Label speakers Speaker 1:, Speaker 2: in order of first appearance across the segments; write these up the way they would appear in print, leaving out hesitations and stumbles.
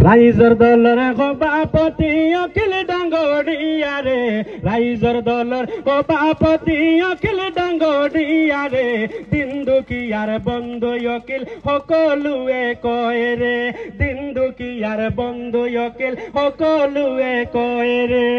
Speaker 1: রাইজর দলের সভাপতি অখিল ডাঙ্গরিয়া রে, রাইজর দলের সভাপতি অখিল ডাঙ্গরিয়া রে, দিন দুখিয়ার বন্ধু অখিল সকলোৱে কয় ৰে, দিন দুখিয়ার বন্ধু অখিল সকলোৱে কয় ৰে।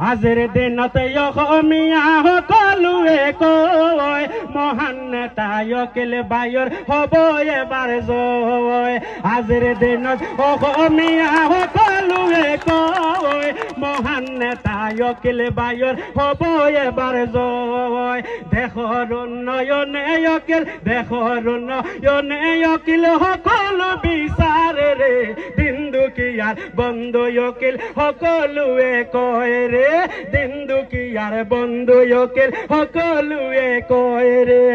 Speaker 1: আজিৰ দিনতে অসমীয়া সকলোৱে কয়, মহান নেতা অখিল বায়ুৰ হ'ব এবাৰ জয়। আজিৰ দিনত অসমীয়া সকলোৱে কয়, মহান নেতা অখিল বায়ুৰ হ'ব এবাৰ জয়। দেশৰ উন্নয়নে অখিল, দেশৰ উন্নয়নে অখিল সকলো বিচাৰে ৰে, দিন দুখিয়াৰ বন্ধু অখিল সকলোৱে কয় ৰে, দিন দুখিয়াৰ বন্ধু অখিল সকলোৱে কয় ৰে।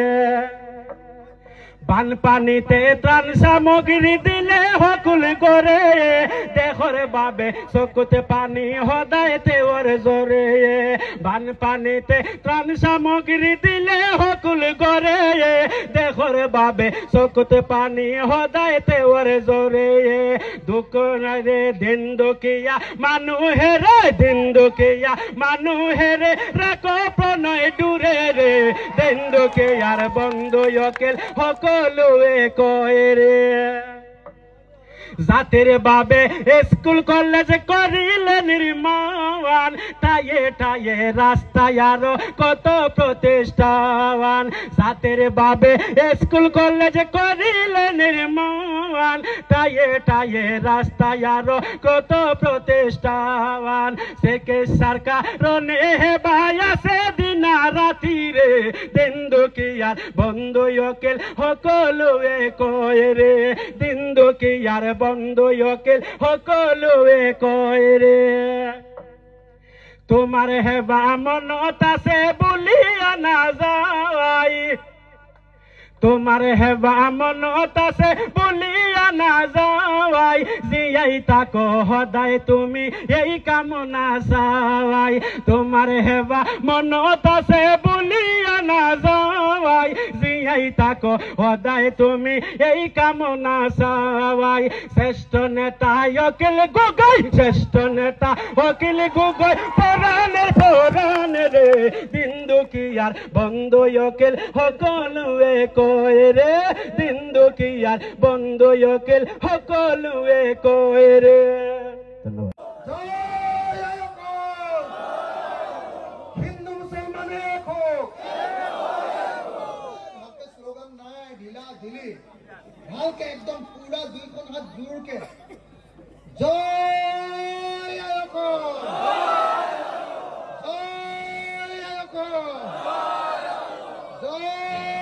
Speaker 1: বানপানীতে ত্ৰাণ সামগ্ৰী দিলে সকলো কৰে, দেশৰ বাবে চকুতে পানী সদায় তেওঁৰ জৰে। বানপানীতে ত্ৰাণ সামগ্ৰী দিলে সকলো কৰে, দেশৰ বাবে চকুতে পানী সদায় তেওঁৰ জৰে। দুখৰে দিন দুখীয়া মানুহেৰে, দিন দুখীয়া মানুহেৰে ৰাখ প্ৰণয় দূৰে ৰে, দিন দুখীয়াৰ বন্ধু অখিল সকলোৱে কয় ৰে। জাতিৰ বাবে স্কুল কলেজ কৰিলে নিৰ্মাণ, ঠায়ে ঠায়ে ৰাস্তায় আৰু কত প্ৰতিষ্ঠান। জাতিৰ বাবে স্কুল কলেজ কৰিলে নিৰ্মাণ, ঠায়ে ঠায়ে ৰাস্তায় আৰু কত প্ৰতিষ্ঠান। চিকিৎসাৰ কাৰণে হেবাই আছে দিনা ৰাতিৰে, দিন দুখীয়াৰ বন্ধু অখিল সকলোৱে কয় ৰে, দিন দুখীয়াৰ বন্ধু অখিল সকলোৱে কয় ৰে। তোমাৰ হেবা মনত আছে বুলিয়া নাযায়, তোমাৰ হেবা মনত আছে বুলিয়া নাযায়, জীয়াই তাক সদায় তুমি এই কামনা চাই। তোমাৰ হেবা মনত আছে বুলিয়া নাযায়, জীয়াই তাক সদায় তুমি এই কামনা চাই। শ্ৰেষ্ঠ নেতা অখিল গগৈ, শ্ৰেষ্ঠ নেতা অখিল গগৈ পৰাণেৰ পৰাণ ৰে, দিন দুখীয়াৰ বন্ধু অখিল সকলোৱে কয় ৰে, দিন দুখীয়াৰ বন্ধু অখিল সকলোৱে কয় ৰে। ধন্যবাদ।
Speaker 2: হিন্দু মুসলমানে এক হোক, স্লোগান নাই ঢিলা ঢিলি, ভালকে একদম পুরা দুইখন হাত জোরকে জয় আয়কর, জয় আয়কর, জয়